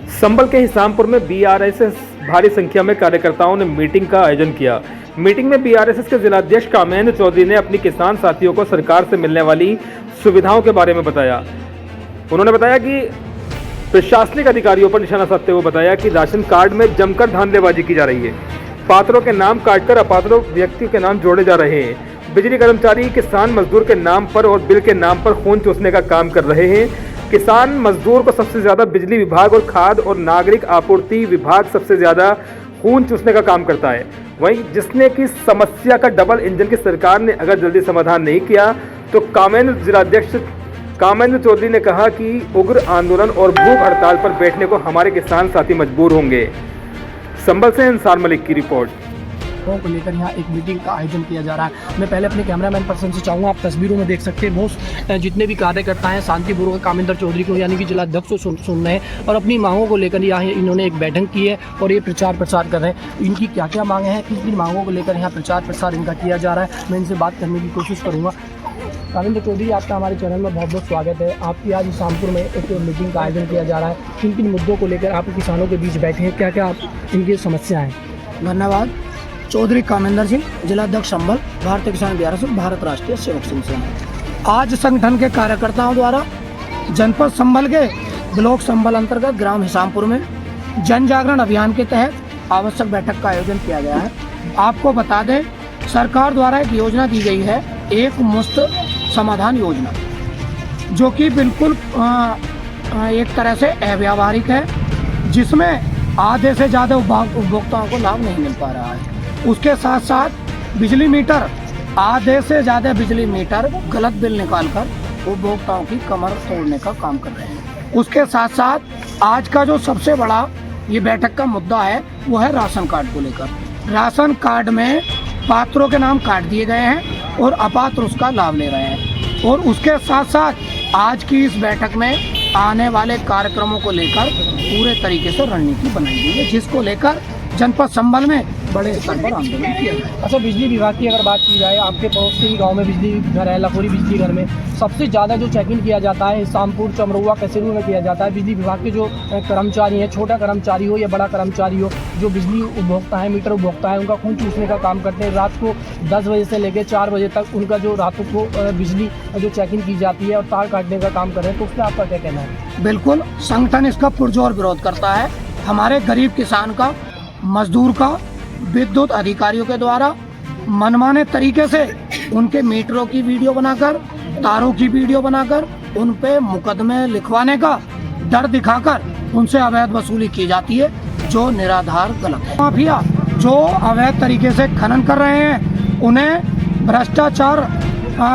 संभल के हिसामपुर में बीआरएसएस भारी संख्या में कार्यकर्ताओं ने मीटिंग का आयोजन किया। मीटिंग में बीआरएसएस के जिलाध्यक्ष कामेंद्र चौधरी ने अपनी किसान साथियों को सरकार से मिलने वाली सुविधाओं के बारे में बताया। उन्होंने बताया कि प्रशासनिक अधिकारियों पर निशाना साधते हुए बताया कि राशन कार्ड में जमकर धांधलेबाजी की जा रही है। पात्रों के नाम काटकर अपात्रों व्यक्तियों के नाम जोड़े जा रहे हैं। बिजली कर्मचारी किसान मजदूर के नाम पर और बिल के नाम पर खून चूसने का काम कर रहे हैं। किसान मजदूर को सबसे ज़्यादा बिजली विभाग और खाद्य और नागरिक आपूर्ति विभाग सबसे ज़्यादा खून चूसने का काम करता है। वहीं जिसने की समस्या का डबल इंजन की सरकार ने अगर जल्दी समाधान नहीं किया तो जिलाध्यक्ष कामेंद्र चौधरी ने कहा कि उग्र आंदोलन और भूख हड़ताल पर बैठने को हमारे किसान साथी मजबूर होंगे। संभल से इंसार मलिक की रिपोर्ट। को लेकर यहाँ एक मीटिंग का आयोजन किया जा रहा है। मैं पहले अपने कैमरामैन पर्सन से चाहूँगा, आप तस्वीरों में देख सकते हैं बहुत जितने भी कार्यकर्ता हैं शांतिपूर्वक कामेंद्र चौधरी को यानी कि जिलाध्यक्ष को सुन रहे हैं और अपनी मांगों को लेकर यहाँ इन्होंने एक बैठक की है और ये प्रचार प्रसार कर रहे हैं। इनकी क्या क्या मांगे हैं, किन किन मांगों को लेकर यहाँ प्रचार प्रसार इनका किया जा रहा है, मैं इनसे बात करने की कोशिश करूँगा। कामेंद्र चौधरी, आपका हमारे चैनल में बहुत बहुत स्वागत है। आपकी आज हिसामपुर में एक मीटिंग का आयोजन किया जा रहा है। किन किन मुद्दों को लेकर आप किसानों के बीच बैठे हैं, क्या क्या आप इनकी समस्या हैं? धन्यवाद। चौधरी कामेंद्र सिंह, जिलाध्यक्ष संभल, भारतीय किसान बीआरएसएस, भारत राष्ट्रीय सेवक संघ से। आज संगठन के कार्यकर्ताओं द्वारा जनपद संभल के ब्लॉक संभल अंतर्गत ग्राम हिसामपुर में जन जागरण अभियान के तहत आवश्यक बैठक का आयोजन किया गया है। आपको बता दें, सरकार द्वारा एक योजना दी गई है, एक मुफ्त समाधान योजना, जो कि बिल्कुल एक तरह से अव्यावहारिक है, जिसमें आधे से ज़्यादा उपभोक्ताओं को लाभ नहीं मिल पा रहा है। उसके साथ साथ बिजली मीटर, आधे से ज़्यादा बिजली मीटर गलत बिल निकालकर उपभोक्ताओं की कमर तोड़ने का काम कर रहे हैं। उसके साथ साथ आज का जो सबसे बड़ा ये बैठक का मुद्दा है वो है राशन कार्ड को लेकर। राशन कार्ड में पात्रों के नाम काट दिए गए हैं और अपात्र उसका लाभ ले रहे हैं। और उसके साथ साथ आज की इस बैठक में आने वाले कार्यक्रमों को लेकर पूरे तरीके से रणनीति बनाई गई है, जिसको लेकर जनपद संभल में बड़े स्तर पर आंदोलन किया जाए। अच्छा, बिजली विभाग की अगर बात की जाए, आपके पड़ोस के ही गाँव में बिजली घर है, लखोरी बिजली घर में सबसे ज़्यादा जो चेकिंग किया जाता है हिसामपुर, चमरुआ, कसेरू में किया जाता है। बिजली विभाग के जो कर्मचारी हैं, छोटा कर्मचारी हो या बड़ा कर्मचारी हो, जो बिजली उपभोक्ता है, मीटर उपभोक्ता है, उनका खून चूसने का काम करते हैं। रात को 10 बजे से लेकर 4 बजे तक उनका जो रातों को बिजली जो चेकिंग की जाती है और तार काटने का काम कर रहे हैं, तो उस पर आपका क्या कहना है? बिल्कुल, संगठन इसका पुरजोर विरोध करता है। हमारे गरीब किसान का, मजदूर का विद्युत अधिकारियों के द्वारा मनमाने तरीके से उनके मीटरों की वीडियो बनाकर, तारों की वीडियो बनाकर उन पे मुकदमे लिखवाने का डर दिखाकर उनसे अवैध वसूली की जाती है, जो निराधार गलत है। माफिया जो अवैध तरीके से खनन कर रहे हैं, उन्हें भ्रष्टाचार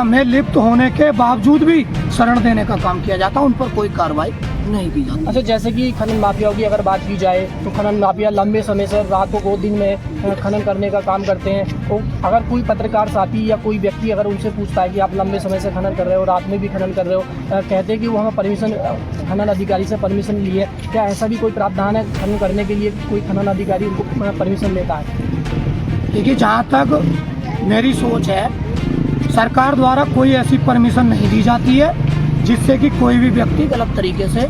में लिप्त होने के बावजूद भी शरण देने का काम किया जाता है, उन पर कोई कार्रवाई नहीं की जाती। अच्छा, जैसे कि खनन माफियाओं की अगर बात की जाए तो खनन माफिया लंबे समय से रातों को दिन में खनन करने का काम करते हैं। तो अगर कोई पत्रकार साथी या कोई व्यक्ति अगर उनसे पूछता है कि आप लंबे समय से खनन कर रहे हो, रात में भी खनन कर रहे हो, कहते हैं कि वो हमें परमिशन, खनन अधिकारी से परमिशन ली है, क्या ऐसा भी कोई प्रावधान है खनन करने के लिए, कोई खनन अधिकारी उनको परमिशन लेता है? देखिए, जहाँ तक मेरी सोच है, सरकार द्वारा कोई ऐसी परमिशन नहीं दी जाती है जिससे कि कोई भी व्यक्ति गलत तरीके से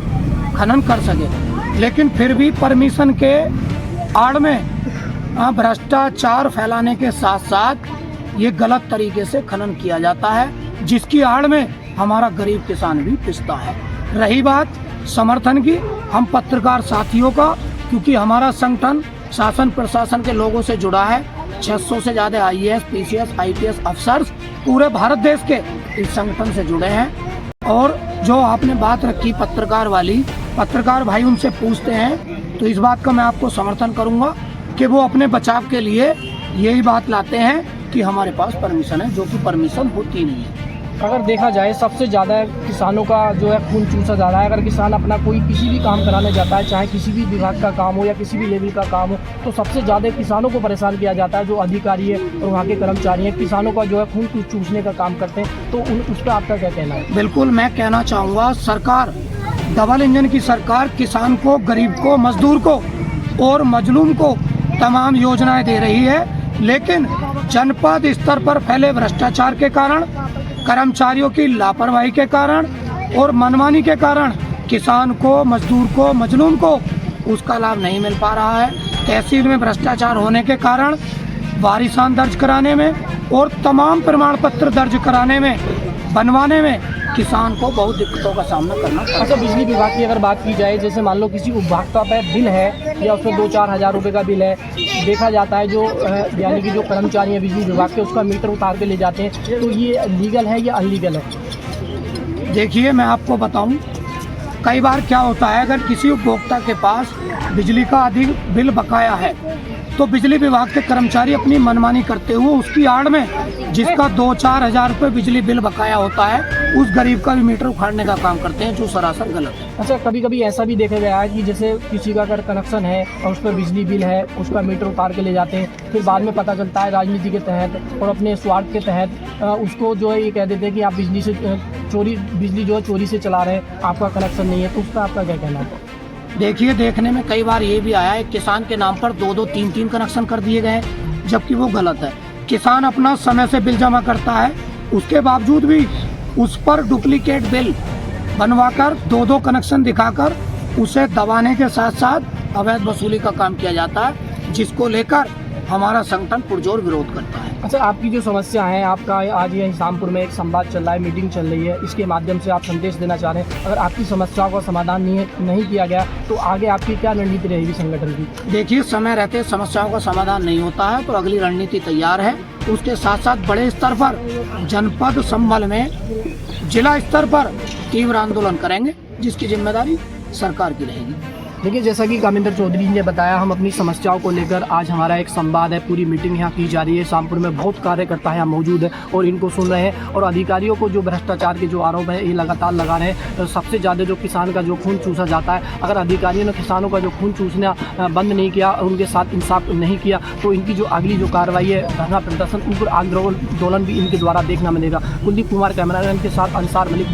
खनन कर सके। लेकिन फिर भी परमिशन के आड़ में भ्रष्टाचार फैलाने के साथ साथ ये गलत तरीके से खनन किया जाता है, जिसकी आड़ में हमारा गरीब किसान भी पिसता है। रही बात समर्थन की, हम पत्रकार साथियों का, क्योंकि हमारा संगठन शासन प्रशासन के लोगों से जुड़ा है, 600 से ज़्यादा आईएएस, पीसीएस, आईपीएस अफसर्स पूरे भारत देश के इस संगठन से जुड़े हैं। और जो आपने बात रखी पत्रकार वाली, पत्रकार भाई उनसे पूछते हैं तो इस बात का मैं आपको समर्थन करूंगा कि वो अपने बचाव के लिए यही बात लाते हैं कि हमारे पास परमिशन है, जो कि परमिशन होती नहीं है। अगर देखा जाए सबसे ज़्यादा किसानों का जो है खून चूसा जा रहा है। अगर किसान अपना कोई किसी भी काम कराने जाता है, चाहे किसी भी विभाग का काम हो या किसी भी लेवल का काम हो, तो सबसे ज़्यादा किसानों को परेशान किया जाता है। जो अधिकारी है और वहाँ के कर्मचारी हैं, किसानों का जो है खून चूसने का काम करते हैं, तो उस पर आपका क्या कहना है? बिल्कुल, मैं कहना चाहूँगा, सरकार डबल इंजन की सरकार किसान को, गरीब को, मजदूर को और मजलूम को तमाम योजनाएं दे रही है, लेकिन जनपद स्तर पर फैले भ्रष्टाचार के कारण, कर्मचारियों की लापरवाही के कारण और मनमानी के कारण किसान को, मजदूर को, मजलूम को उसका लाभ नहीं मिल पा रहा है। तहसील में भ्रष्टाचार होने के कारण वारिसान दर्ज कराने में और तमाम प्रमाण पत्र दर्ज कराने में, बनवाने में किसान को बहुत दिक्कतों का सामना करना पड़ता है। अच्छा, बिजली विभाग की अगर बात की जाए, जैसे मान लो किसी उपभोक्ता पे बिल है या उसमें 2-4 हज़ार रुपये का बिल है, देखा जाता है जो यानी कि जो कर्मचारी हैं बिजली विभाग के उसका मीटर उतार के ले जाते हैं, तो ये लीगल है या अनलीगल है? देखिए, मैं आपको बताऊं, कई बार क्या होता है, अगर किसी उपभोक्ता के पास बिजली का अधिक बिल बकाया है तो बिजली विभाग के कर्मचारी अपनी मनमानी करते हुए उसकी आड़ में जिसका 2-4 हज़ार रुपये बिजली बिल बकाया होता है, उस गरीब का भी मीटर उखाड़ने का काम करते हैं, जो सरासर गलत है। अच्छा, कभी कभी ऐसा भी देखा गया है कि जैसे किसी का अगर कनेक्शन है और उस पर बिजली बिल है, उसका मीटर उतार के ले जाते हैं, फिर बाद में पता चलता है राजनीति के तहत और अपने स्वार्थ के तहत उसको जो है ये कह देते हैं कि आप बिजली जो है चोरी से चला रहे हैं, आपका कनेक्शन नहीं है, तो उसका आपका क्या कहना है? देखिए, देखने में कई बार ये भी आया है, किसान के नाम पर 2-2, 3-3 कनेक्शन कर दिए गए हैं, जबकि वो गलत है। किसान अपना समय से बिल जमा करता है, उसके बावजूद भी उस पर डुप्लीकेट बिल बनवाकर 2-2 कनेक्शन दिखाकर उसे दबाने के साथ साथ अवैध वसूली का काम किया जाता है, जिसको लेकर हमारा संगठन पुरजोर विरोध करता है। अच्छा, आपकी जो समस्या है, आपका आज ये शामपुर में एक संवाद चल रहा है, मीटिंग चल रही है, इसके माध्यम से आप संदेश देना चाह रहे हैं, अगर आपकी समस्याओं का समाधान नहीं किया गया तो आगे आपकी क्या रणनीति रहेगी संगठन की? देखिए, समय रहते समस्याओं का समाधान नहीं होता है तो अगली रणनीति तैयार है। उसके साथ साथ बड़े स्तर पर जनपद संबल में, जिला स्तर पर तीव्र आंदोलन करेंगे, जिसकी जिम्मेदारी सरकार की रहेगी। देखिए, जैसा कि कामिंदर चौधरी जी ने बताया, हम अपनी समस्याओं को लेकर आज हमारा एक संवाद है, पूरी मीटिंग यहाँ की जा रही है। शामपुर में बहुत कार्यकर्ता यहाँ मौजूद है और इनको सुन रहे हैं और अधिकारियों को जो भ्रष्टाचार के जो आरोप है ये लगातार लगा रहे हैं। तो सबसे ज़्यादा जो किसान का जो खून चूसा जाता है, अगर अधिकारियों ने किसानों का जो खून चूसना बंद नहीं किया और उनके साथ इंसाफ नहीं किया तो इनकी जो अगली जो कार्रवाई है, धरना प्रदर्शन, उग्र आंदोलन भी इनके द्वारा देखना मिलेगा। कुलदीप कुमार कैमरामैन के साथ अंसार मलिक।